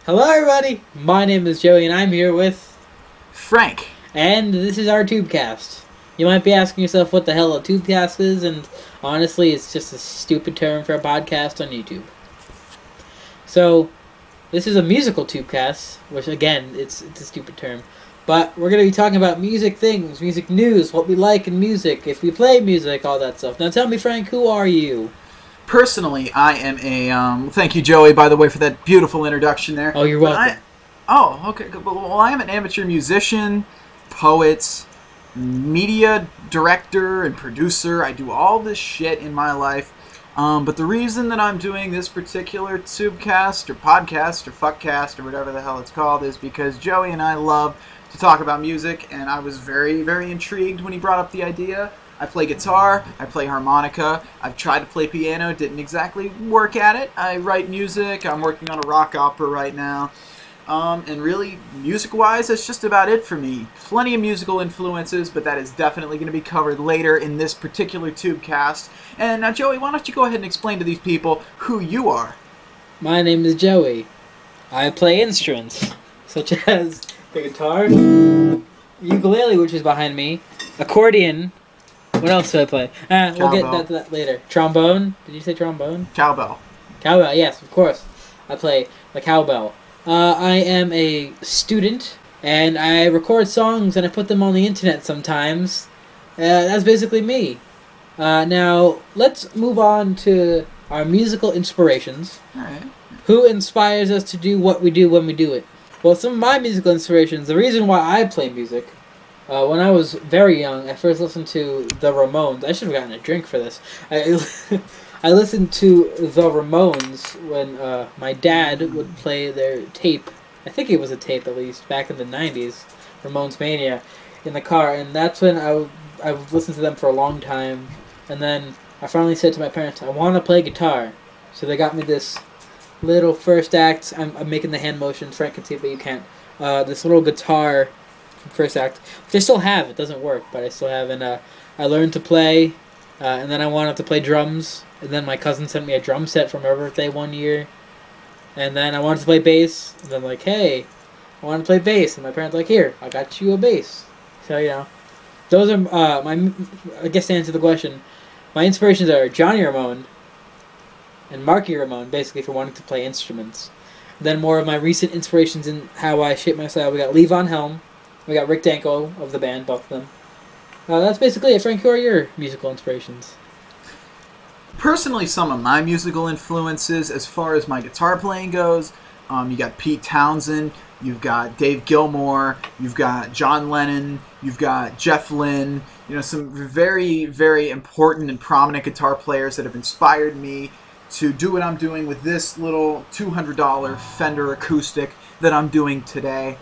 Hello everybody, my name is Joey and I'm here with Frank. And this is our Tubecast. You might be asking yourself what the hell a Tubecast is, and honestly it's just a stupid term for a podcast on YouTube. So, this is a musical Tubecast, which again, it's a stupid term. But we're going to be talking about music things, music news, what we like in music, if we play music, all that stuff. Now tell me, Frank, who are you? Personally, I am a, thank you, Joey, by the way, for that beautiful introduction there. Oh, you're welcome. Okay. Well, I am an amateur musician, poet, media director, and producer. I do all this shit in my life. But the reason that I'm doing this particular Tubecast, or podcast, or fuckcast, or whatever the hell it's called, is because Joey and I love to talk about music, and I was very, very intrigued when he brought up the idea. I play guitar, I play harmonica, I've tried to play piano, didn't exactly work at it. I write music, I'm working on a rock opera right now. And really, music-wise, that's just about it for me. Plenty of musical influences, but that is definitely going to be covered later in this particular Tubecast. And now, Joey, why don't you go ahead and explain to these people who you are? My name is Joey. I play instruments, such as the guitar, ukulele, which is behind me, accordion. What else do I play? We'll get to that later. Trombone. Did you say trombone? Cowbell. Cowbell, yes, of course. I play the cowbell. I am a student, and I record songs and I put them on the internet sometimes. That's basically me. Now, let's move on to our musical inspirations. Alright. Who inspires us to do what we do when we do it? Well, some of my musical inspirations, the reason why I play music, when I was very young, I first listened to the Ramones. I should have gotten a drink for this. I listened to the Ramones when my dad would play their tape. I think it was a tape, at least, back in the 90s. Ramones Mania, in the car. And that's when I would listen to them for a long time. And then I finally said to my parents, I want to play guitar. So they got me this little first act. I'm making the hand motion. Frank can see it, but you can't. This little guitar first act, which I still have. It doesn't work, but I still have. And I learned to play. And then I wanted to play drums. And then my cousin sent me a drum set for my birthday one year. And then I wanted to play bass. And then like, hey, I want to play bass. And my parents like, here, I got you a bass. So, you know, those are I guess to answer the question, my inspirations are Johnny Ramone and Marky Ramone, basically for wanting to play instruments. And then more of my recent inspirations in how I shape my style. We got Levon Helm. We got Rick Danko of the band, both of them. That's basically it. Frank, who are your musical inspirations? Personally, some of my musical influences, as far as my guitar playing goes, you got Pete Townsend, you've got Dave Gilmour, you've got John Lennon, you've got Jeff Lynne, you know, some very, very important and prominent guitar players that have inspired me to do what I'm doing with this little $200 Fender acoustic that I'm doing today.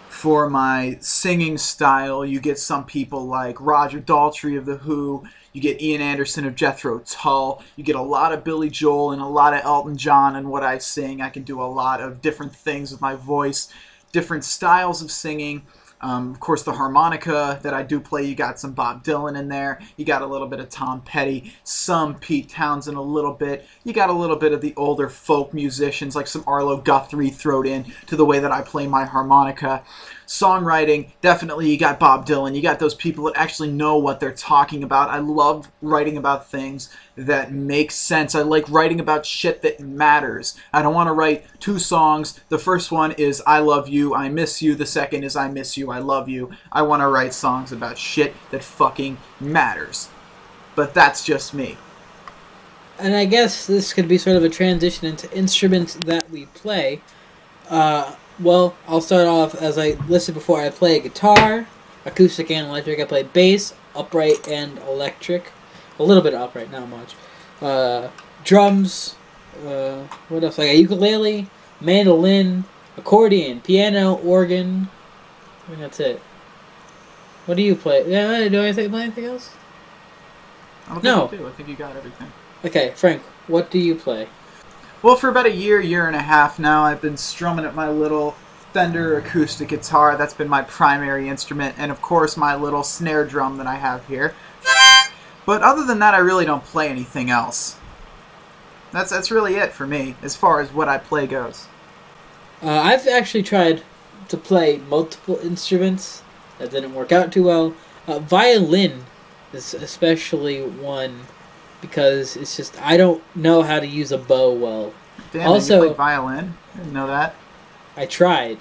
For my singing style, you get some people like Roger Daltrey of The Who, you get Ian Anderson of Jethro Tull, you get a lot of Billy Joel and a lot of Elton John in what I sing. I can do a lot of different things with my voice, different styles of singing. Of course, the harmonica that I do play, you got some Bob Dylan in there. You got a little bit of Tom Petty, some Pete Townsend a little bit. You got a little bit of the older folk musicians, like some Arlo Guthrie thrown in to the way that I play my harmonica. Songwriting, definitely you got Bob Dylan. You got those people that actually know what they're talking about. I love writing about things that make sense. I like writing about shit that matters. I don't want to write two songs. The first one is I love you, I miss you. The second is I miss you, I love you. I want to write songs about shit that fucking matters. But that's just me. And I guess this could be sort of a transition into instruments that we play. Well, I'll start off, as I listed before, I play guitar, acoustic and electric. I play bass, upright and electric. A little bit of upright, not much. Drums, what else? I got ukulele, mandolin, accordion, piano, organ. I think that's it. What do you play? Yeah, do I play anything else? I don't think you do. I think you got everything. Okay, Frank, what do you play? Well, for about a year and a half now, I've been strumming at my little Fender acoustic guitar. That's been my primary instrument, and of course my little snare drum that I have here. But other than that, I really don't play anything else. That's really it for me, as far as what I play goes. I've actually tried to play multiple instruments. That didn't work out too well. Violin is especially one because it's just I don't know how to use a bow well. Damn, also, you played violin? I didn't know that. I tried.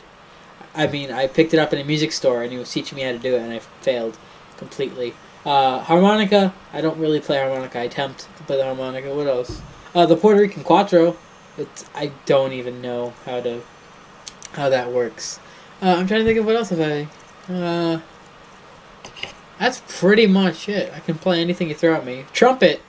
I mean, I picked it up in a music store and he was teaching me how to do it, and I failed completely. Harmonica, I don't really play harmonica. I attempt to play the harmonica. What else? The Puerto Rican Cuatro. I don't even know how that works. I'm trying to think of what else have I. That's pretty much it. I can play anything you throw at me. Trumpet.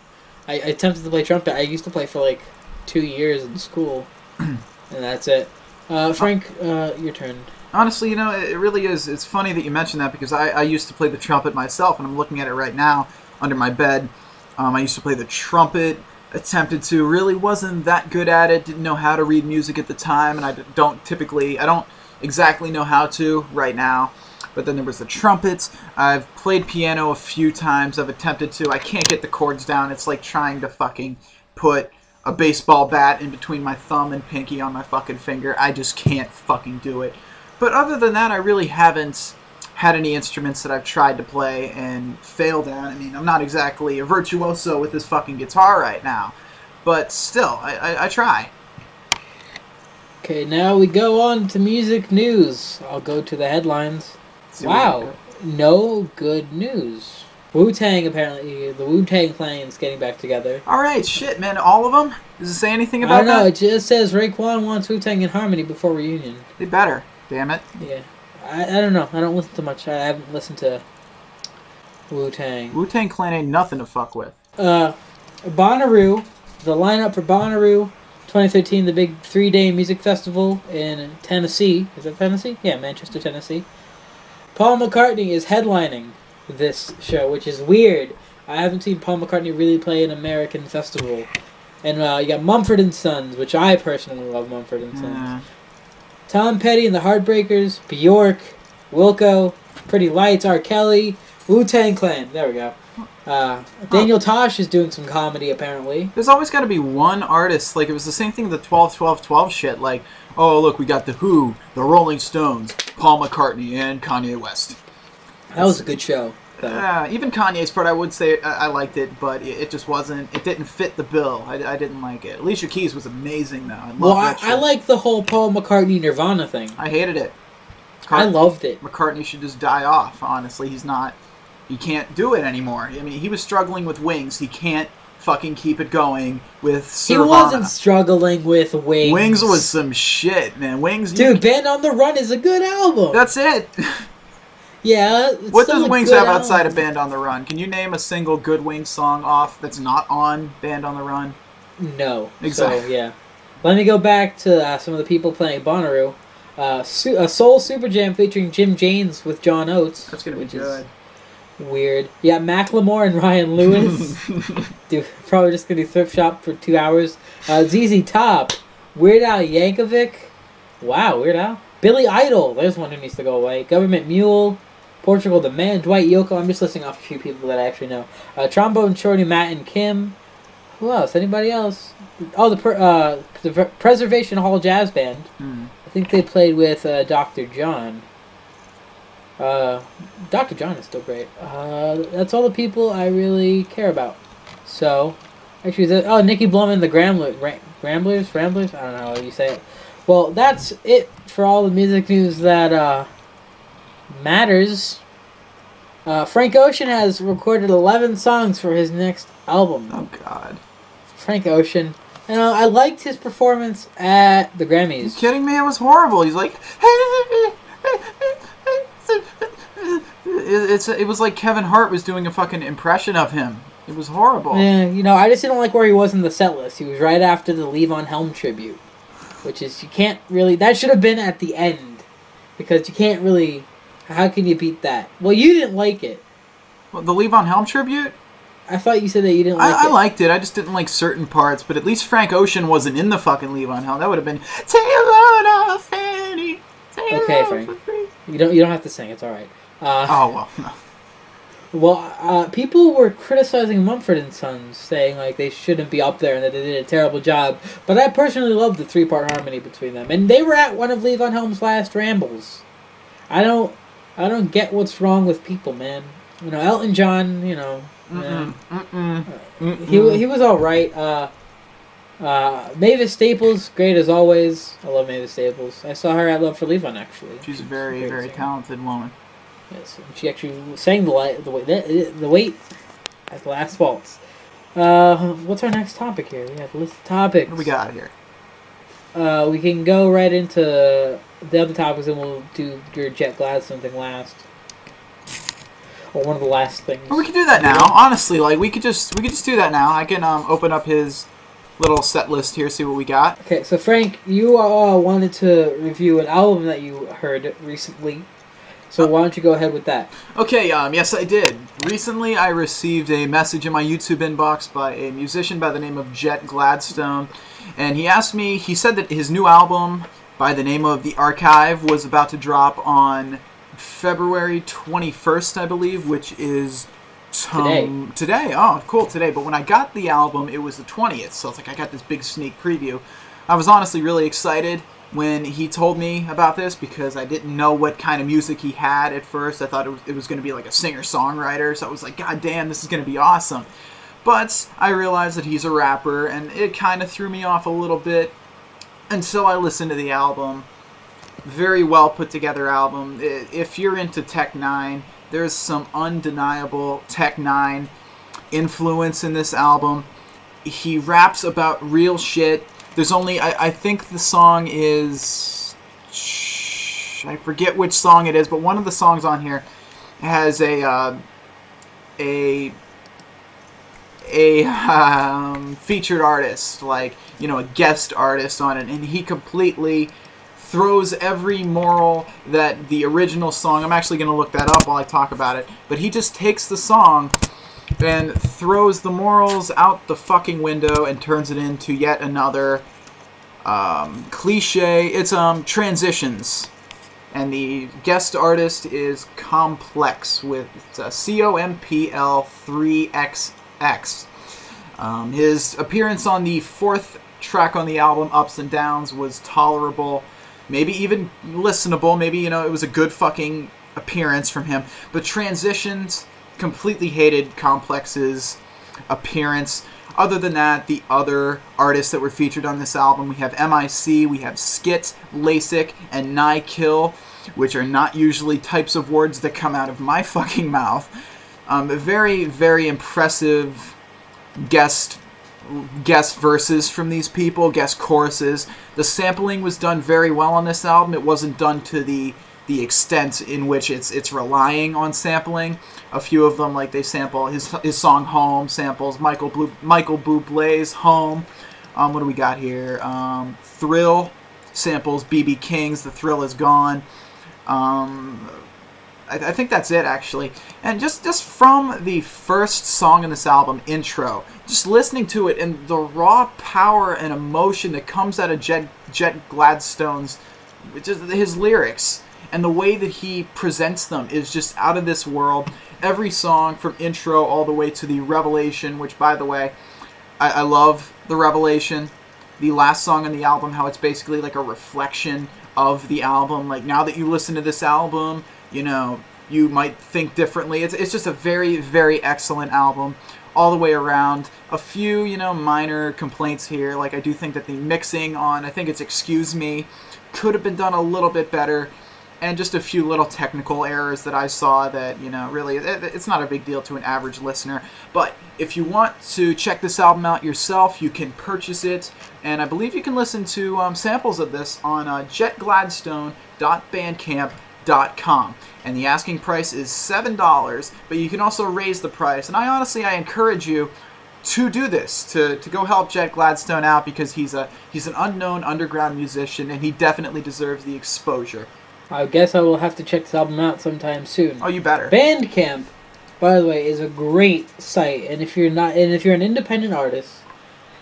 I attempted to play trumpet. I used to play for like 2 years in school, and that's it. Frank, your turn. Honestly, it really is. It's funny that you mentioned that because I used to play the trumpet myself, and I'm looking at it right now under my bed. I used to play the trumpet, attempted to, really wasn't that good at it, didn't know how to read music at the time, and I don't exactly know how to right now. But then there was the trumpets. I've played piano a few times. I've attempted to. I can't get the chords down. It's like trying to fucking put a baseball bat in between my thumb and pinky on my fucking finger. I just can't fucking do it. But other than that, I really haven't had any instruments that I've tried to play and failed at. I mean, I'm not exactly a virtuoso with this fucking guitar right now. But still, I try. Okay, now we go on to music news. I'll go to the headlines. Wow, no good news. Wu-Tang, apparently, the Wu-Tang Clan's getting back together. Alright, shit, man, all of them? Does it say anything about that? I don't know, it just says Raekwon wants Wu-Tang in Harmony before reunion. They better, damn it. Yeah, I don't know, I don't listen to much, I haven't listened to Wu-Tang. Wu-Tang Clan ain't nothing to fuck with. Bonnaroo, the lineup for Bonnaroo 2013, the big 3-day music festival in Tennessee. Is that Tennessee? Yeah, Manchester, Tennessee. Paul McCartney is headlining this show, which is weird. I haven't seen Paul McCartney really play an American festival. And you got Mumford & Sons, which I personally love Mumford & Sons. Tom Petty and the Heartbreakers, Bjork, Wilco, Pretty Lights, R. Kelly, Wu-Tang Clan. There we go. Daniel Tosh is doing some comedy, apparently. There's always got to be one artist. Like, it was the same thing with the 12-12-12 shit. Like, oh, look, we got The Who, The Rolling Stones, Paul McCartney, and Kanye West. That was a good show. Even Kanye's part, I would say I liked it, but it just wasn't, it didn't fit the bill. I didn't like it. Alicia Keys was amazing, though. I like the whole Paul McCartney Nirvana thing. I hated it. I loved it. McCartney should just die off, honestly. He can't do it anymore. I mean, he was struggling with Wings. He can't fucking keep it going with Sirvana. He wasn't struggling with Wings. Wings was some shit, man. Wings... Dude, Band on the Run is a good album. That's it. Yeah. What does Wings have outside of Band on the Run? Can you name a single good Wings song off that's not on Band on the Run? No. Exactly. So, yeah. Let me go back to some of the people playing Bonnaroo. A Soul Super Jam featuring Jim James with John Oates. That's going to be good. Weird. Yeah, Macklemore and Ryan Lewis. Dude, probably just going to do Thrift Shop for 2 hours. ZZ Top. Weird Al Yankovic. Wow, Weird Al. Billy Idol. There's one who needs to go away. Government Mule. Portugal the Man. Dwight Yoakam. I'm just listing off a few people that I actually know. Trombone Shorty, Matt and Kim. Who else? Anybody else? Oh, the Preservation Hall Jazz Band. I think they played with Dr. John. Dr. John is still great. That's all the people I really care about. So, actually, Nikki Blum and the Ramblers? I don't know how you say it. Well, that's it for all the music news that matters. Frank Ocean has recorded 11 songs for his next album. Oh, God. Frank Ocean. And I liked his performance at the Grammys. Are you kidding me? It was horrible. He's like... It was like Kevin Hart was doing a fucking impression of him. It was horrible. Yeah, I just didn't like where he was in the set list. He was right after the Levon Helm tribute. Which is, you can't really... That should have been at the end. Because you can't really... How can you beat that? Well, you didn't like it. Well, the Levon Helm tribute? I thought you said that you didn't like it. I liked it. I just didn't like certain parts. But at least Frank Ocean wasn't in the fucking Levon Helm. That would have been... Take a load off, Fanny. Okay, Frank. You don't have to sing. It's all right. Oh, well, no. Well, people were criticizing Mumford & Sons, saying like they shouldn't be up there and that they did a terrible job. But I personally love the 3-part harmony between them, and they were at one of Levon Helm's last rambles. I don't get what's wrong with people, man. You know, Elton John. You know, he was all right. Mavis Staples, great as always. I love Mavis Staples. I saw her at Love for Levon, actually. She's a very, very talented woman. Yes, and she actually sang the weight at the last waltz. What's our next topic here? We have a list of topics. What do we got here? We can go right into the other topics, and we'll do your Jet Gladstone thing last, or one of the last things. Well, we can do that now. Honestly, like we could just do that now. I can open up his little set list here, see what we got. Okay, so Frank, you wanted to review an album that you heard recently. So why don't you go ahead with that? Okay, yes I did. Recently I received a message in my YouTube inbox by a musician by the name of Jet Gladstone. And he asked me, he said that his new album by the name of The Archive was about to drop on February 21st, I believe, which is today. Oh, cool, today. But when I got the album, it was the 20th. So it's like I got this big sneak preview. I was honestly really excited when he told me about this because I didn't know what kind of music he had at first. I thought it was going to be like a singer-songwriter, so I was like, God damn, this is going to be awesome. But I realized that he's a rapper, and it kind of threw me off a little bit until I listened to the album. Very well put together album. If you're into Tech 9, there's some undeniable Tech 9 influence in this album. He raps about real shit. There's only, I think the song is, I forget which song it is, but one of the songs on here has a featured artist, like, you know, a guest artist on it, and he completely throws every moral that the original song, I'm actually going to look that up while I talk about it, but he just takes the song and throws the morals out the fucking window and turns it into yet another cliche. It's transitions, and the guest artist is Complex with COMPL3XX. His appearance on the 4th track on the album, Ups and Downs, was tolerable, maybe even listenable. Maybe, you know, it was a good fucking appearance from him. But Transitions, completely hated Complex's appearance. Other than that, the other artists that were featured on this album, we have MIC, we have Skit, LASIK, and Nykill, which are not usually types of words that come out of my fucking mouth. Very, very impressive guest verses from these people, guest choruses. The sampling was done very well on this album. It wasn't done to the extent in which it's relying on sampling. A few of them, like they sample his song Home, samples Michael Bublé's Home. What do we got here? Thrill samples B.B. King's The Thrill Is Gone. I think that's it, actually. And just from the first song in this album, Intro, just listening to it and the raw power and emotion that comes out of Jet Gladstone's, just his lyrics, and the way that he presents them is just out of this world. Every song from Intro all the way to the Revelation, which, by the way, I love the Revelation. The last song on the album, how it's basically like a reflection of the album. Like, now that you listen to this album, you know, you might think differently. It's just a very, very excellent album all the way around. A few, you know, minor complaints here. Like, I do think that the mixing on, I think it's Excuse Me, could have been done a little bit better. And just a few little technical errors that I saw that, you know, really, it's not a big deal to an average listener. But if you want to check this album out yourself, you can purchase it. And I believe you can listen to samples of this on jetgladstone.bandcamp.com. And the asking price is $7, but you can also raise the price. And I encourage you to do this, to go help Jet Gladstone out, because he's an unknown underground musician, and he definitely deserves the exposure. I guess I will have to check this album out sometime soon. Oh, you better. Bandcamp, by the way, is a great site, and if you're an independent artist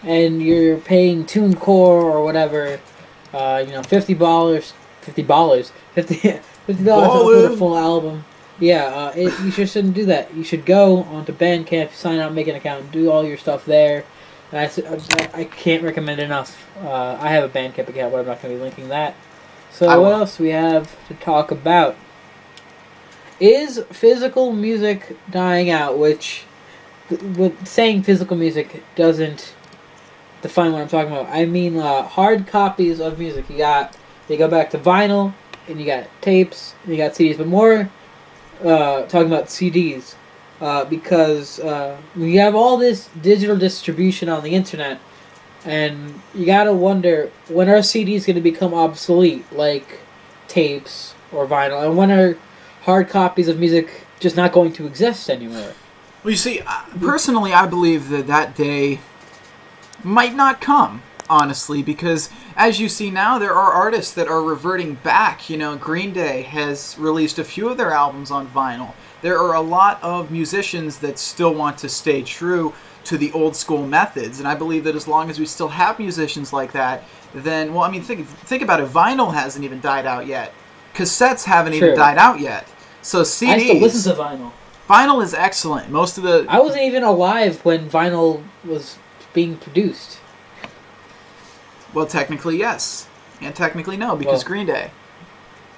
and you're paying TuneCore or whatever, $50 for a full album, Yeah, you just shouldn't do that. You should go onto Bandcamp, sign up, make an account, do all your stuff there. And I can't recommend enough. I have a Bandcamp account, but I'm not going to be linking that. So what else do we have to talk about? Is physical music dying out? Which, with saying physical music doesn't define what I'm talking about. I mean hard copies of music. You go back to vinyl, and you got tapes, and you got CDs, but more talking about CDs. Because we have all this digital distribution on the internet, and you gotta wonder, when are CDs going to become obsolete, like tapes or vinyl, and when are hard copies of music just not going to exist anymore? Well, you see, personally, I believe that day might not come, honestly, because as you see now, there are artists that are reverting back. You know, Green Day has released a few of their albums on vinyl. There are a lot of musicians that still want to stay true to the old school methods, and I believe that as long as we still have musicians like that, then, well, I mean, think about it. Vinyl hasn't even died out yet. Cassettes haven't even died out yet. So CDs... I still listen to vinyl. Vinyl is excellent. Most of the... I wasn't even alive when vinyl was being produced. Well, technically, yes. And technically, no, because Green Day.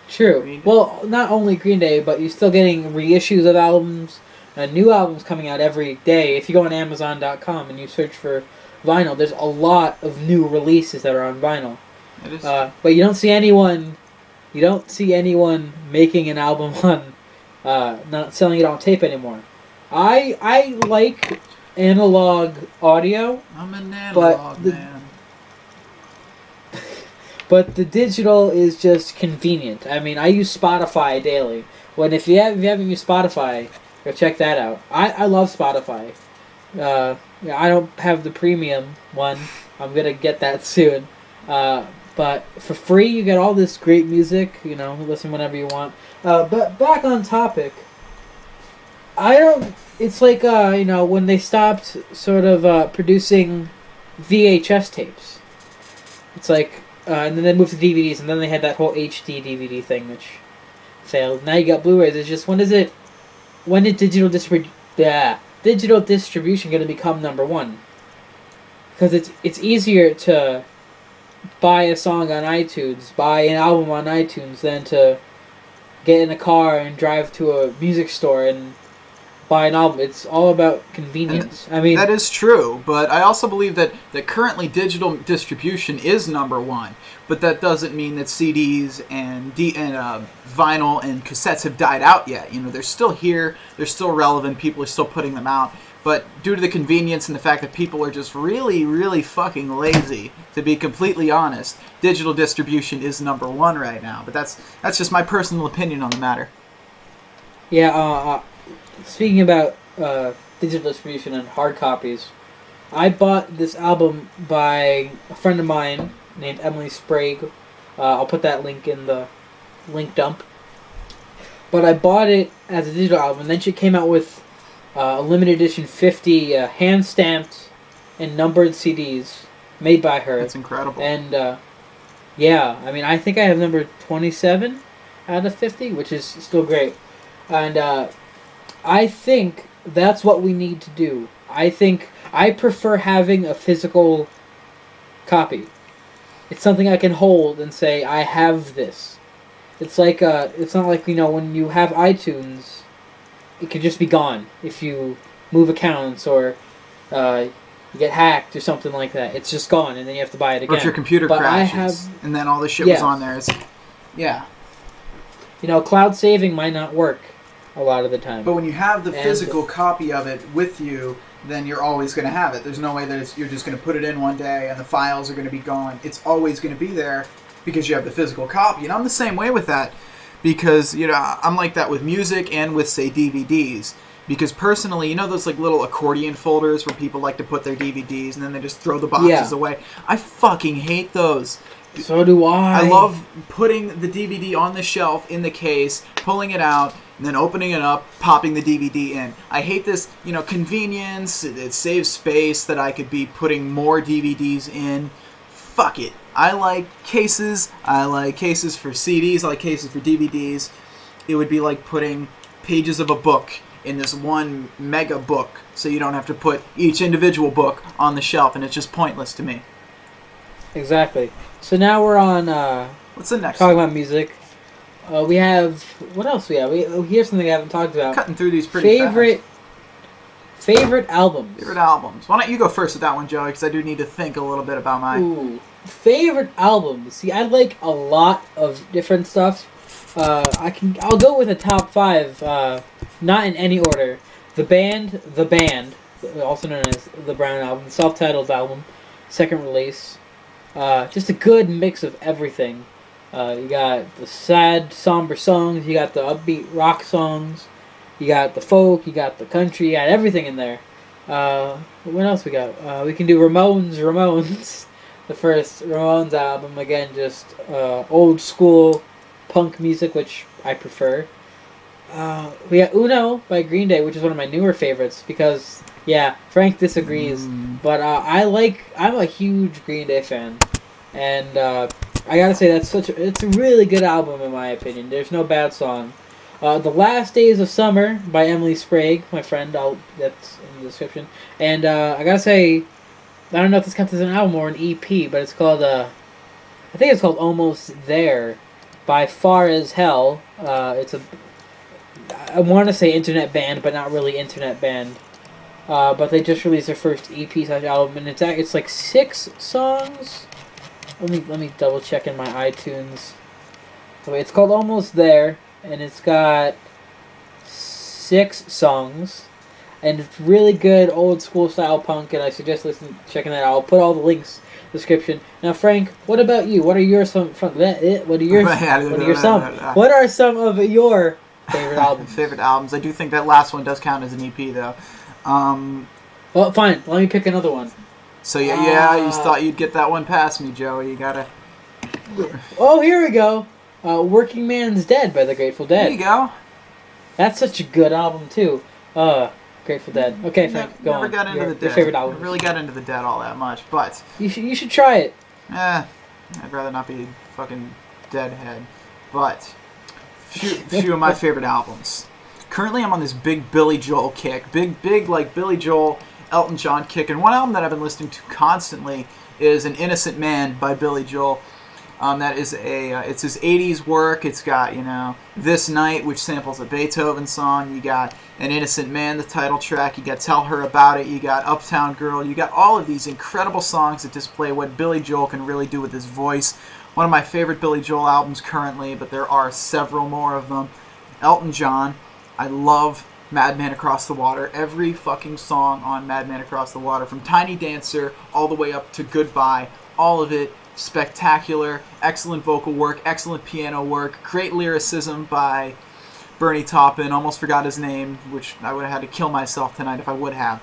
True. Well, not only Green Day, but you're still getting reissues of albums, new albums coming out every day. If you go on Amazon.com and you search for vinyl, there's a lot of new releases that are on vinyl. It is. But you don't see anyone making an album on, not selling it on tape anymore. I like analog audio. I'm an analog man. But the digital is just convenient. I mean, I use Spotify daily. If you haven't used Spotify, go check that out. I love Spotify. I don't have the premium one. I'm gonna get that soon. But for free, you get all this great music. You know, listen whenever you want. But back on topic. It's like when they stopped sort of producing VHS tapes. It's like. And then they moved to DVDs, and then they had that whole HD DVD thing, which failed. Now you got Blu-rays. It's just, when did digital distribution going to become number one? Because it's easier to buy a song on iTunes, buy an album on iTunes, than to get in a car and drive to a music store and buy an album. It's all about convenience. I mean, that is true, but I also believe that currently digital distribution is number one. But that doesn't mean that CDs and vinyl and cassettes have died out yet. You know, they're still here. They're still relevant. People are still putting them out. But due to the convenience and the fact that people are just really, really fucking lazy, to be completely honest, digital distribution is number one right now. But that's just my personal opinion on the matter. Yeah. Speaking about digital distribution and hard copies, I bought this album by a friend of mine named Emily Sprauge. I'll put that link in the link dump. But I bought it as a digital album, and then she came out with a limited edition 50 hand-stamped and numbered CDs made by her. That's incredible. And, yeah, I mean, I think I have number 27 out of 50, which is still great. And, I think that's what we need to do. I prefer having a physical copy. It's something I can hold and say, I have this. It's like, it's not like, when you have iTunes, it can just be gone if you move accounts or you get hacked or something like that. It's just gone, and then you have to buy it again. Or if your computer crashes, and then all this shit was on there. Yeah. Cloud saving might not work a lot of the time. But when you have the physical copy of it with you, then you're always going to have it. There's no way that you're just going to put it in one day and the files are going to be gone. It's always going to be there because you have the physical copy. And I'm the same way with that because, I'm like that with music and with, say, DVDs. Because personally, those like little accordion folders where people like to put their DVDs and then they just throw the boxes away? I fucking hate those. So do I. I love putting the DVD on the shelf in the case, pulling it out, and then opening it up, popping the DVD in. I hate this, convenience. It saves space that I could be putting more DVDs in. Fuck it. I like cases. I like cases for CDs. I like cases for DVDs. It would be like putting pages of a book in this one mega book, so you don't have to put each individual book on the shelf, and it's just pointless to me. Exactly. So now we're on. What's the next? Talking about music. We have what else? We have. Here's something I haven't talked about. Cutting through these pretty fast. Favorite albums. Favorite albums. Why don't you go first with that one, Joey? Because I do need to think a little bit about my... Ooh. Favorite albums. See, I like a lot of different stuff. I'll go with a top 5. Not in any order. The band, also known as the Brown Album, the self-titled album, second release. Just a good mix of everything. You got the sad, somber songs. You got the upbeat rock songs. You got the folk, you got the country, you got everything in there. What else we got? We can do Ramones. The first Ramones album, again, just old school punk music, which I prefer. We got Uno by Green Day, which is one of my newer favorites, because, yeah, Frank disagrees, but I'm a huge Green Day fan. And I gotta say, it's a really good album in my opinion. There's no bad song. The Last Days of Summer by Emily Sprauge, my friend. That's in the description. And I gotta say, I don't know if this counts as an album or an EP, but it's called, I think it's called Almost There by Far As Hell. It's I want to say internet band, but not really internet band. But they just released their first EP/album, and it's like 6 songs. Let me double check in my iTunes. So it's called Almost There. And it's got 6 songs, and it's really good old school style punk, and I suggest checking that out. I'll put all the links in the description. Now, Frank, what about you? What are some of your favorite albums? Favorite albums. I do think that last one does count as an EP, though. Well, fine. Let me pick another one. So yeah, you thought you'd get that one past me, Joey. You gotta. Oh, here we go. Working Man's Dead by the Grateful Dead. There you go. That's such a good album, too. Grateful Dead. Okay, Frank, go on. Never got into the Dead. Your favorite album. I really got into the Dead all that much, but... You should try it. I'd rather not be a fucking Deadhead. But, few of my favorite albums. Currently, I'm on this big Billy Joel kick. Big, like, Billy Joel, Elton John kick. And one album that I've been listening to constantly is An Innocent Man by Billy Joel. That is it's his 80s work. It's got, This Night, which samples a Beethoven song. You got An Innocent Man, the title track. You got Tell Her About It. You got Uptown Girl. You got all of these incredible songs that display what Billy Joel can really do with his voice. One of my favorite Billy Joel albums currently, but there are several more of them. Elton John. I love Madman Across the Water. Every fucking song on Madman Across the Water, from Tiny Dancer all the way up to Goodbye, all of it spectacular, excellent vocal work, excellent piano work, great lyricism by Bernie Taupin. Almost forgot his name, which I would have had to kill myself tonight if I would have.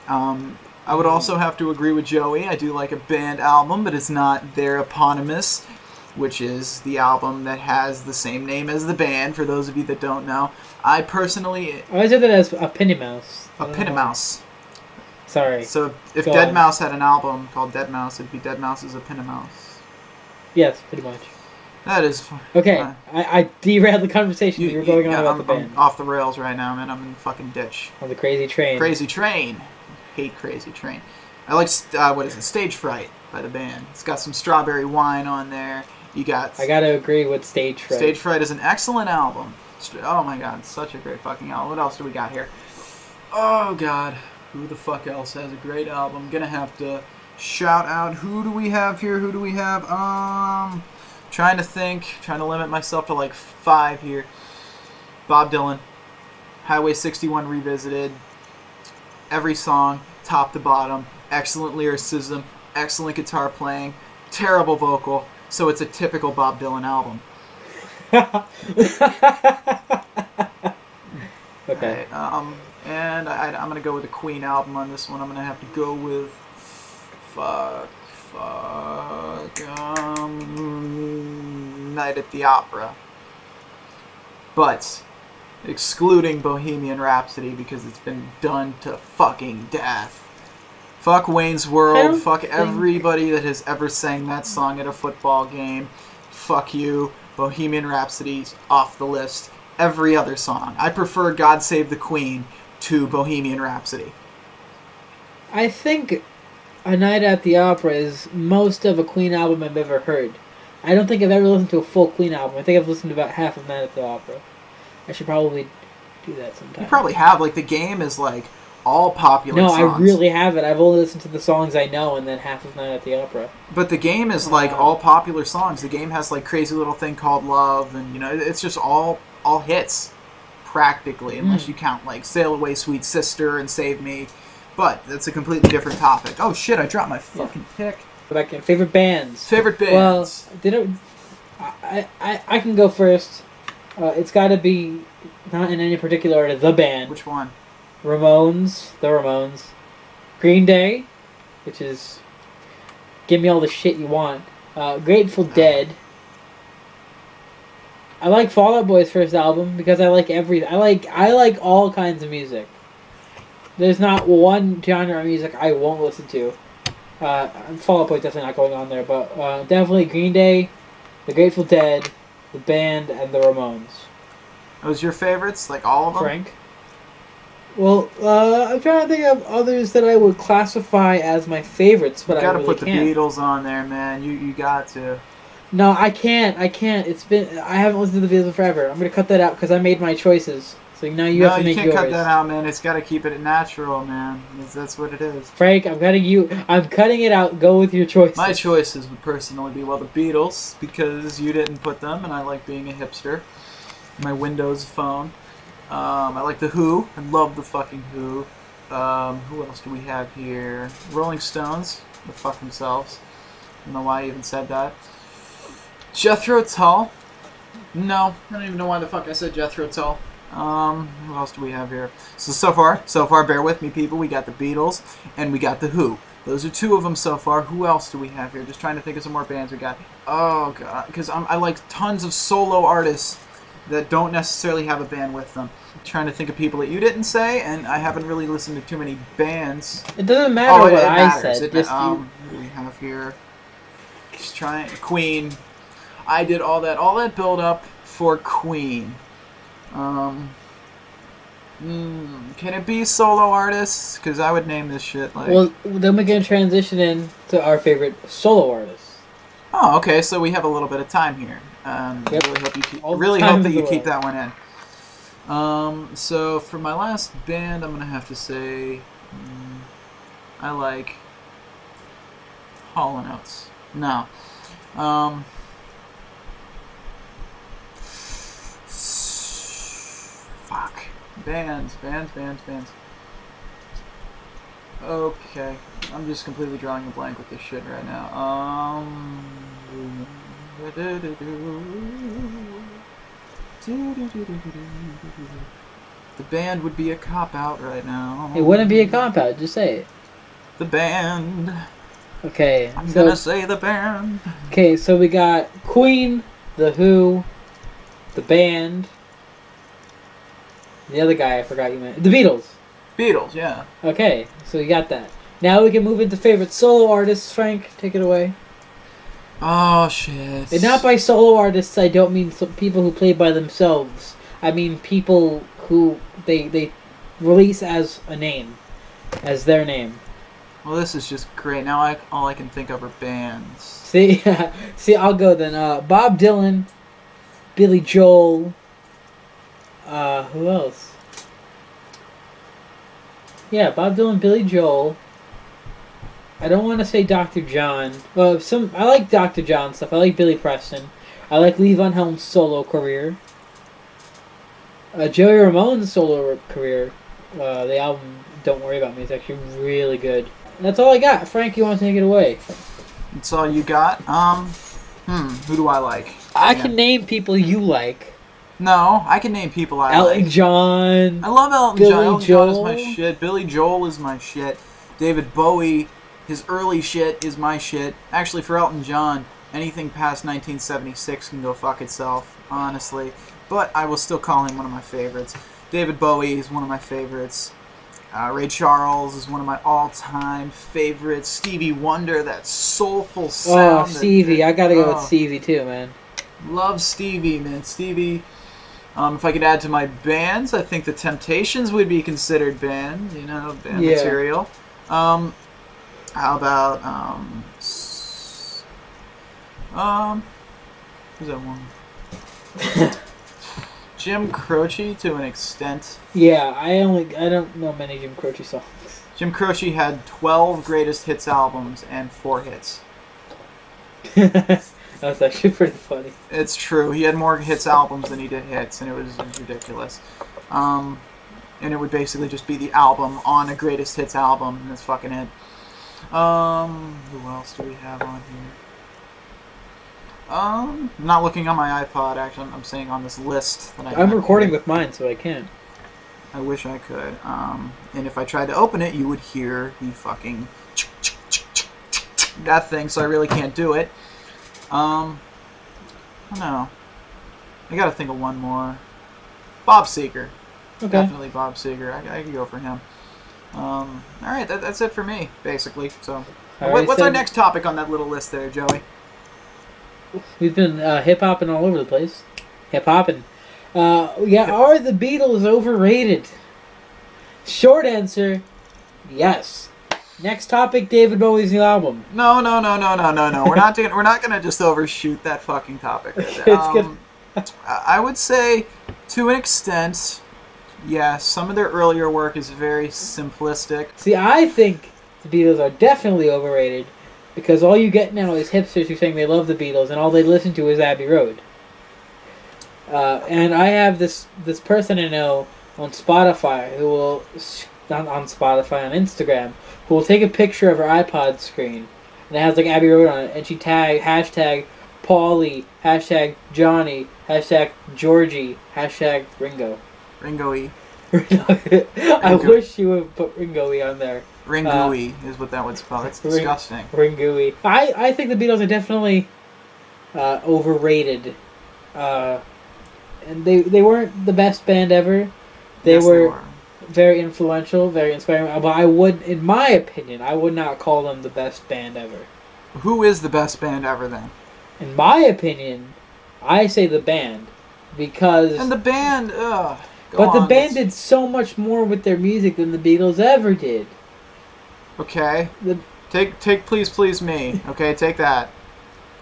I would also have to agree with Joey. I do like a band album, but it's not their eponymous, which is the album that has the same name as the band, for those of you that don't know. I personally... I always have that as a Pinny Mouse. A Pinny Mouse. Sorry. So if Deadmau5 had an album called Deadmau5, it'd be Deadmau5's A Pinny Mouse. Yes, pretty much. That is... Okay, I derailed the conversation. You were going on about the band. I'm off the rails right now, man. I'm in the fucking ditch. On the Crazy Train. Crazy Train. Hate Crazy Train. I like, Stage Fright by the band. It's got some Strawberry Wine on there. You got... I gotta agree with Stage Fright. Stage Fright is an excellent album. Oh my god, such a great fucking album. What else do we got here? Oh god. Who the fuck else has a great album? Gonna have to shout out. Who do we have here? Who do we have? Trying to think. Trying to limit myself to like 5 here. Bob Dylan. Highway 61 Revisited. Every song, top to bottom. Excellent lyricism. Excellent guitar playing. Terrible vocal. So it's a typical Bob Dylan album. Okay. And I'm going to go with the Queen album on this one. I'm going to have to go with... Night at the Opera. But, excluding Bohemian Rhapsody, because it's been done to fucking death. Fuck Wayne's World. Fuck everybody that has ever sang that song at a football game. Fuck you. Bohemian Rhapsody's off the list. every other song. I prefer God Save the Queen to Bohemian Rhapsody. I think A Night at the Opera is most of a Queen album I've ever heard. I don't think I've ever listened to a full Queen album. I think I've listened to about half of Night at the Opera. I should probably do that sometime. You probably have. Like, The Game is, like, all popular songs. No, I really haven't. I've only listened to the songs I know and then half of Night at the Opera. But The Game is, like, all popular songs. The Game has, like, Crazy Little Thing Called Love, and, you know, it's just all hits, practically, unless you count, like, Sail Away, Sweet Sister and Save Me. But that's a completely different topic. Oh, shit, I dropped my fucking pick. Go back in. Favorite bands? Favorite bands? Well, I can go first. It's got to be, not in any particular order, the band. Which one? Ramones. The Ramones. Green Day, which is give me all the shit you want. Grateful Dead. I like Fall Out Boy's first album because I like I like all kinds of music. There's not one genre of music I won't listen to. Fall Out Boy definitely not going on there, but definitely Green Day, the Grateful Dead, the band, and the Ramones. Those your favorites? Like all of them? Frank? Well, I'm trying to think of others that I would classify as my favorites, but I really can't. You gotta put the Beatles on there, man. You got to. No, I can't. I haven't listened to the Beatles in forever. I'm gonna cut that out because I made my choices. So now you have to make yours. No, you can't cut that out, man. It's gotta keep it natural, man. That's what it is. Frank, I'm cutting it out. Go with your choices. My choices would personally be, well, the Beatles, because you didn't put them, and I like being a hipster. My Windows phone. I like the Who. I love the fucking Who. Who else do we have here? Rolling Stones. Go fuck themselves. I don't know why I even said that. Jethro Tull. No, I don't even know why the fuck I said Jethro Tull. Who else do we have here? So far, bear with me, people. We got the Beatles, and we got the Who. Those are two of them so far. Who else do we have here? Just trying to think of some more bands we got. Oh, God. Because I like tons of solo artists that don't necessarily have a band with them. I'm trying to think of people that you didn't say, and I haven't really listened to too many bands. It doesn't matter what I said. What do we have here? Just trying. Queen. I did all that build up for Queen. Can it be solo artists? Because I would name this shit like... Well, then we're going to transition in to our favorite solo artists. Oh, okay, so we have a little bit of time here. Yep. Really hope that you keep that one in. So for my last band, I'm going to have to say... I like... Hall & Oates. No. Fuck. Bands. Okay. I'm just completely drawing a blank with this shit right now. The band would be a cop-out right now. It wouldn't be a cop-out, just say it. The band. Okay. I'm gonna say the band. Okay, so we got Queen, The Who, the band, the other guy I forgot you meant. The Beatles. Beatles, yeah. Okay, so you got that. Now we can move into favorite solo artists. Frank, take it away. Oh, shit. And not by solo artists, I don't mean people who play by themselves. I mean people who they release as a name, as their name. Well, this is just great. Now all I can think of are bands. See, I'll go then. Bob Dylan, Billy Joel. Who else? Yeah, Bob Dylan, Billy Joel. I don't want to say Dr. John. Well, I like Dr. John stuff. I like Billy Preston. I like Levon Helm's solo career. Joey Ramone's solo career. The album Don't Worry About Me is actually really good. That's all I got. Frank, you want to take it away? That's all you got? Who do I like? I can name people you like. No, I can name people I like. Elton John. I love Elton Billy John. Elton Joel. John is my shit. Billy Joel is my shit. David Bowie, his early shit is my shit. Actually, for Elton John, anything past 1976 can go fuck itself, honestly. But I will still call him one of my favorites. David Bowie is one of my favorites. Ray Charles is one of my all-time favorites. Stevie Wonder, that soulful sound. Oh, Stevie. I gotta go with Stevie, too, man. Love Stevie, man. Stevie If I could add to my bands, I think the Temptations would be considered band, band material. How about, who's that one? Jim Croce, to an extent. Yeah, I don't know many Jim Croce songs. Jim Croce had 12 greatest hits albums and 4 hits. That's actually pretty funny. It's true. He had more hits albums than he did hits, and it was ridiculous. And it would basically just be the album on a greatest hits album, and that's fucking it. Who else do we have on here? I'm not looking on my iPod, actually. I'm saying on this list that I'm recording with mine, so I can't. I wish I could. And if I tried to open it, you would hear the fucking that thing, so I really can't do it. I don't know. I gotta think of one more. Bob Seger. Okay. Definitely Bob Seger. I could go for him. Alright, that's it for me, basically. So, what's our next topic on that little list there, Joey? We've been hip-hopping all over the place. Hip-hopping. Are the Beatles overrated? Short answer, yes. Next topic, David Bowie's new album. No. We're not gonna just overshoot that fucking topic. I would say, to an extent, yes. Some of their earlier work is very simplistic. See, I think the Beatles are definitely overrated. Because all you get now is hipsters who saying they love the Beatles, and all they listen to is Abbey Road. And I have this person I know on Spotify who will, not on Spotify, on Instagram, who will take a picture of her iPod screen, and it has like Abbey Road on it, and she hashtag Paulie, hashtag Johnny, hashtag Georgie, hashtag Ringo. Ringo-y. I wish she would put Ringo-y on there. Ringo-y is what that would spell. It's disgusting. Ringo-y. I think the Beatles are definitely overrated. And they weren't the best band ever. They were very influential, very inspiring. But in my opinion, I would not call them the best band ever. Who is the best band ever then? In my opinion, I say the band. Because... And the band, the band did so much more with their music than the Beatles ever did. Okay. Take Please Please Me. Okay, take that.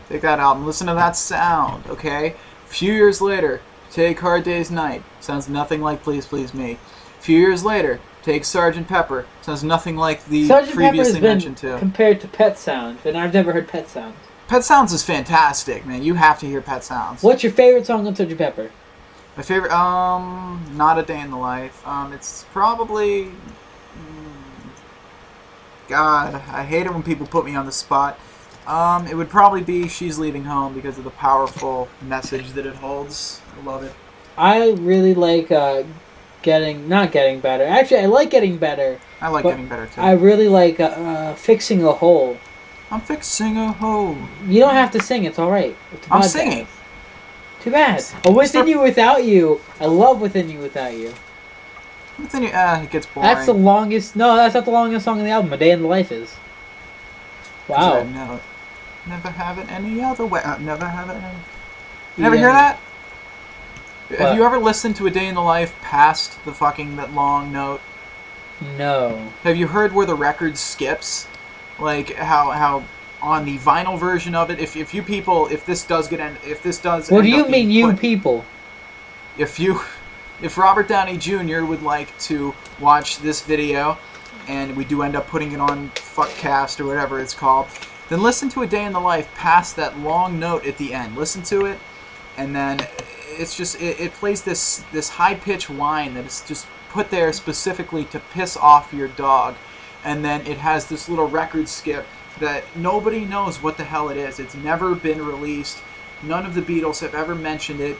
Take that album. Listen to that sound, okay? A few years later, take Hard Day's Night. Sounds nothing like Please Please Me. A few years later, take Sgt. Pepper. Sounds nothing like the previously mentioned two. Compared to Pet Sounds, and I've never heard Pet Sounds. Pet Sounds is fantastic, man. You have to hear Pet Sounds. What's your favorite song on Sgt. Pepper? My favorite, Not a Day in the Life. It's probably... God, I hate it when people put me on the spot. It would probably be She's Leaving Home because of the powerful message that it holds. I love it. I really like not Getting Better. Actually, I like Getting Better. I like Getting Better, too. I really like Fixing a Hole. I'm fixing a hole. You don't have to sing. It's all right. I'm singing. Too bad. Within You Without You. I love Within You Without You. Within You, it gets boring. That's the longest... No, that's not the longest song in the album. A Day in the Life is. Wow. Never have it any other way. Never have it any... You never hear that? What? Have you ever listened to A Day in the Life past that long note? No. Have you heard where the record skips? Like how on the vinyl version of it, if this does What do you mean, you people? If Robert Downey Jr. would like to watch this video, and we do end up putting it on Fuckcast or whatever it's called, then listen to A Day in the Life past that long note at the end. Listen to it, and then it's just it plays this high-pitched whine that is just put there specifically to piss off your dog, and then it has this little record skip that nobody knows what the hell it is. It's never been released. None of the Beatles have ever mentioned it.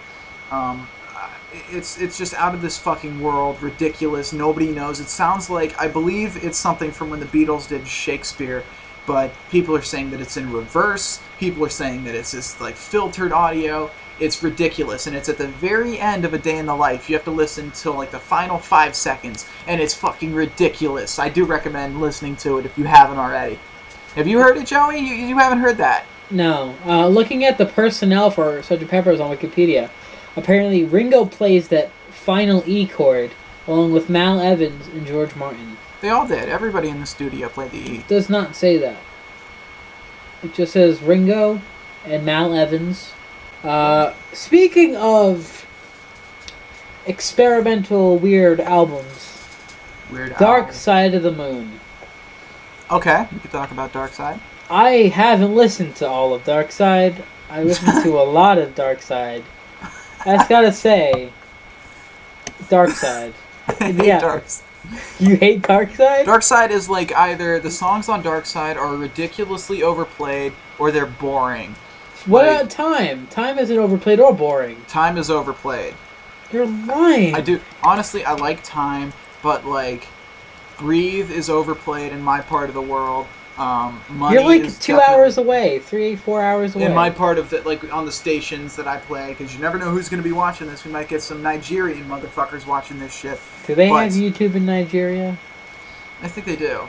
It's just out of this fucking world, ridiculous. Nobody knows. It sounds like, I believe it's something from when the Beatles did Shakespeare, but people are saying that it's in reverse. People are saying that it's this like filtered audio. It's ridiculous, and it's at the very end of A Day in the Life. You have to listen till like the final 5 seconds, and it's fucking ridiculous. I do recommend listening to it if you haven't already. Have you heard it, Joey? You haven't heard that? No. Looking at the personnel for Sgt. Pepper's on Wikipedia, Apparently, Ringo plays that final E chord along with Mal Evans and George Martin. They all did. Everybody in the studio played the E. It does not say that. It just says Ringo and Mal Evans. Speaking of experimental weird albums, Dark Side of the Moon. Okay, we could talk about Dark Side. I haven't listened to all of Dark Side. I listened to a lot of Dark Side. I just gotta say, Dark Side. Yeah. You hate Dark Side? Dark Side is like either the songs on Dark Side are ridiculously overplayed or they're boring. What about Time? Time isn't overplayed or boring. Time is overplayed. You're lying. I do. Honestly, I like Time, but like, Breathe is overplayed in my part of the world. Money You're like is 2 hours away, 4 hours away. In my part of the, like, on the stations that I play, because you never know who's going to be watching this. We might get some Nigerian motherfuckers watching this shit. Do they have YouTube in Nigeria? I think they do.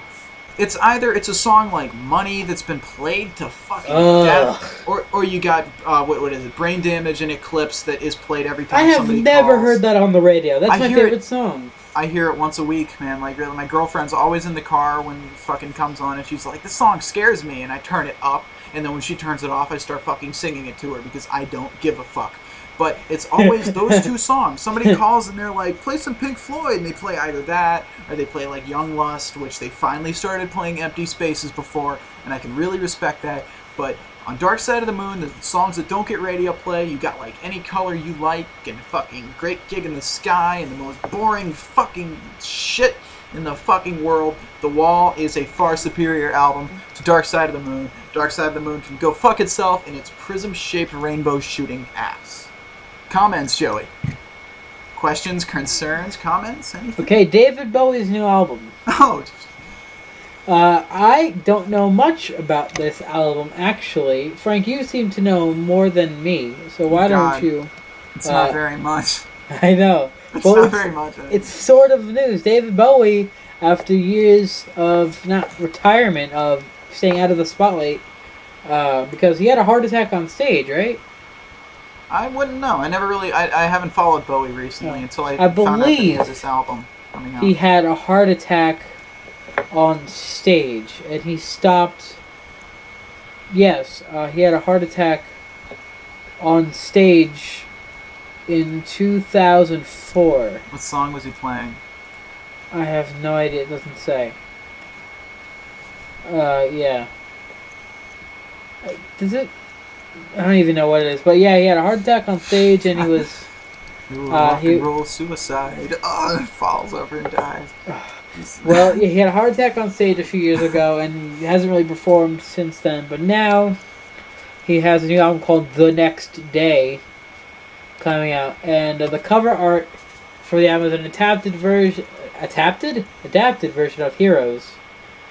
It's either it's a song like Money that's been played to fucking death, or you got what is it, Brain Damage and Eclipse that is played every time somebody calls. I have never heard that on the radio. That's my favorite song. I hear it once a week, man. Like, really, my girlfriend's always in the car when it fucking comes on, and she's like, "This song scares me," and I turn it up, and then when she turns it off, I start fucking singing it to her because I don't give a fuck. But it's always those two songs. Somebody calls and they're like, "Play some Pink Floyd," and they play either that or they play like Young Lust, which they finally started playing Empty Spaces before, and I can really respect that. But on Dark Side of the Moon, the songs that don't get radio play, you got like Any Color You Like and fucking Great Gig in the Sky and the most boring fucking shit in the fucking world. The Wall is a far superior album to Dark Side of the Moon. Dark Side of the Moon can go fuck itself in its prism-shaped rainbow shooting ass. Comments, Joey? Questions, concerns, comments, anything? Okay, David Bowie's new album. Oh, I don't know much about this album, actually. Frank, you seem to know more than me, so why don't you... It's not very much. I know. It's not very much. It's sort of news. David Bowie, after years of, not retirement, of staying out of the spotlight, because he had a heart attack on stage, right? I wouldn't know. I never really... I haven't followed Bowie recently until I found out that he has this album coming out. He had a heart attack on stage, and he stopped... Yes, he had a heart attack on stage in 2004. What song was he playing? I have no idea. It doesn't say. Yeah. Does it... I don't even know what it is, but yeah, he had a heart attack on stage, and he was... rock and roll suicide. Falls over and dies. Well, yeah, he had a heart attack on stage a few years ago, and he hasn't really performed since then. But now, he has a new album called The Next Day coming out, and the cover art for the album is an adapted version of Heroes.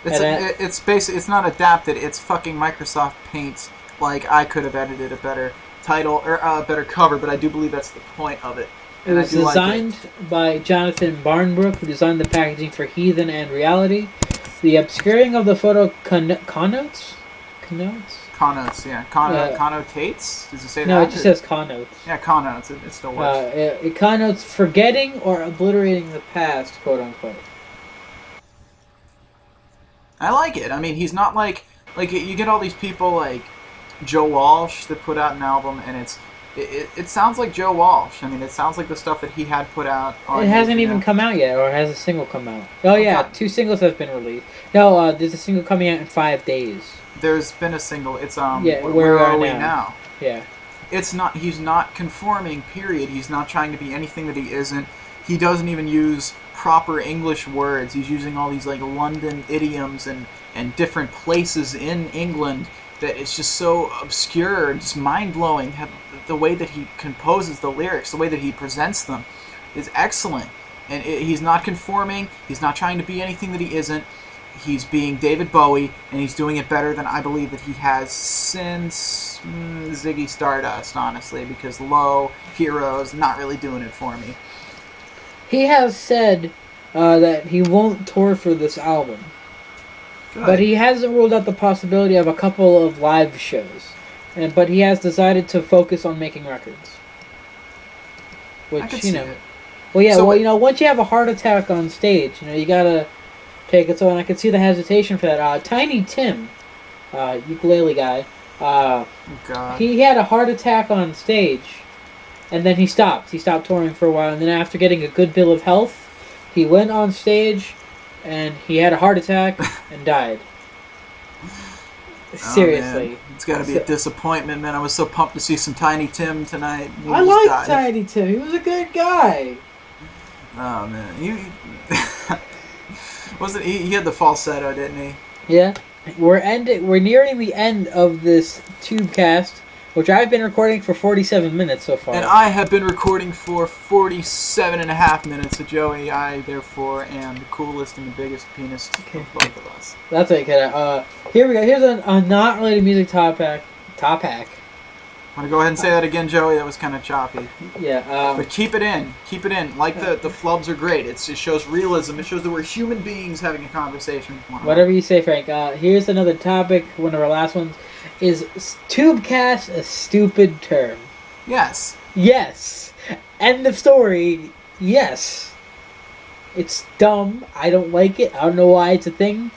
It's basically, it's not adapted. It's fucking Microsoft Paint. Like, I could have edited a better title or a better cover, but I do believe that's the point of it. It was designed by Jonathan Barnbrook, who designed the packaging for Heathen and Reality. The obscuring of the photo connotes? Connotes, yeah. Connotates? Does it say that? No, it just says connotes. Yeah, connotes. It still works. It connotes forgetting or obliterating the past, quote unquote. I like it. I mean, he's not like you get all these people like Joe Walsh that put out an album, and it sounds like Joe Walsh. I mean, it sounds like the stuff that he had put out. It hasn't even come out yet, or has a single come out? Oh yeah, okay. 2 singles have been released. No, there's a single coming out in 5 days. There's been a single. It's yeah, Where Are We Now? Yeah. It's not. He's not conforming. Period. He's not trying to be anything that he isn't. He doesn't even use proper English words. He's using all these like London idioms and different places in England that it's just so obscure and just mind-blowing. The way that he composes the lyrics, the way that he presents them is excellent. And he's not conforming. He's not trying to be anything that he isn't. He's being David Bowie, and he's doing it better than I believe that he has since Ziggy Stardust, honestly, because Low, Heroes, not really doing it for me. He has said that he won't tour for this album. Good. But he hasn't ruled out the possibility of a couple of live shows. But he has decided to focus on making records. which I could you see know. it. Well, yeah. So Well, you know, once you have a heart attack on stage, you know, you gotta take it. So, and I could see the hesitation for that. Tiny Tim, ukulele guy. God. He had a heart attack on stage, and then he stopped. He stopped touring for a while, and then after getting a good bill of health, he went on stage, and he had a heart attack and died. Seriously. Man. It's got to be a disappointment, man. I was so pumped to see some Tiny Tim tonight. I like Tiny Tim. He was a good guy. Oh, man. Wasn't he had the falsetto, didn't he? Yeah. We're nearing the end of this Tubecast, which I've been recording for 47 minutes so far. And I have been recording for 47 and a half minutes. So Joey, I therefore am the coolest and the biggest penis of both of us. That's okay. Here we go. Here's a not related music topic. Want to go ahead and say that again, Joey? That was kind of choppy. Yeah. But keep it in. Keep it in. Like the flubs are great. It shows realism. It shows that we're human beings having a conversation with one another. Whatever you say, Frank. Here's another topic. One of our last ones. Is Tubecast a stupid term? Yes. Yes. End of story. Yes. It's dumb. I don't like it. I don't know why it's a thing.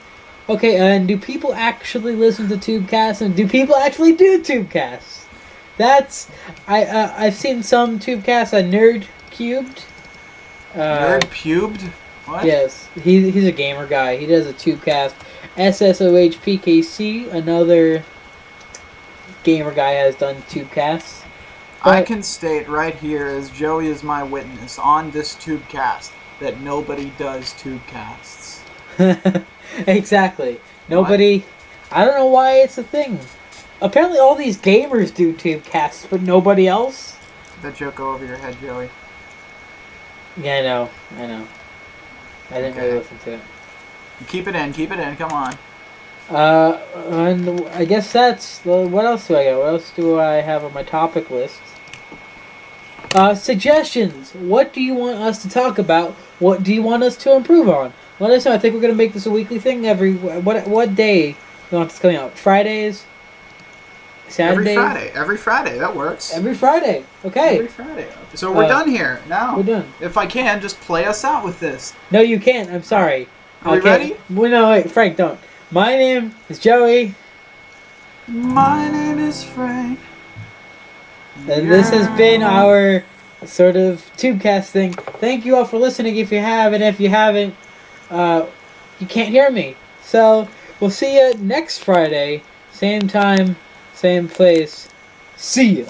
Okay, and do people actually listen to Tubecast? And do people actually do Tubecasts? That's... I've seen some Tubecasts on Nerd Cubed. Nerd Pubed? What? Yes. He's a gamer guy. He does a Tubecast. SSOHPKC, another gamer guy, has done Tubecasts. I can state right here, as Joey is my witness, on this Tubecast, that nobody does Tubecasts. Exactly. Nobody... What? I don't know why it's a thing. Apparently all these gamers do Tubecasts, but nobody else? Did that joke go over your head, Joey? Yeah, I know. I didn't really listen to it. Keep it in, come on. And I guess that's... What else do I got? What else do I have on my topic list? Suggestions. What do you want us to talk about? What do you want us to improve on? Let us know. I think we're going to make this a weekly thing every... What day do you want this coming out? Fridays? Saturdays? Every Friday. That works. Every Friday. Okay. Every Friday. So we're done here. Now, we're done. If I can, just play us out with this. No, you can't. I'm sorry. Are we ready? Well, no, wait. Frank, don't. My name is Joey. My name is Frank. And this has been our sort of Tubecast thing. Thank you all for listening if you have, and if you haven't, you can't hear me. So, we'll see you next Friday. Same time, same place. See ya.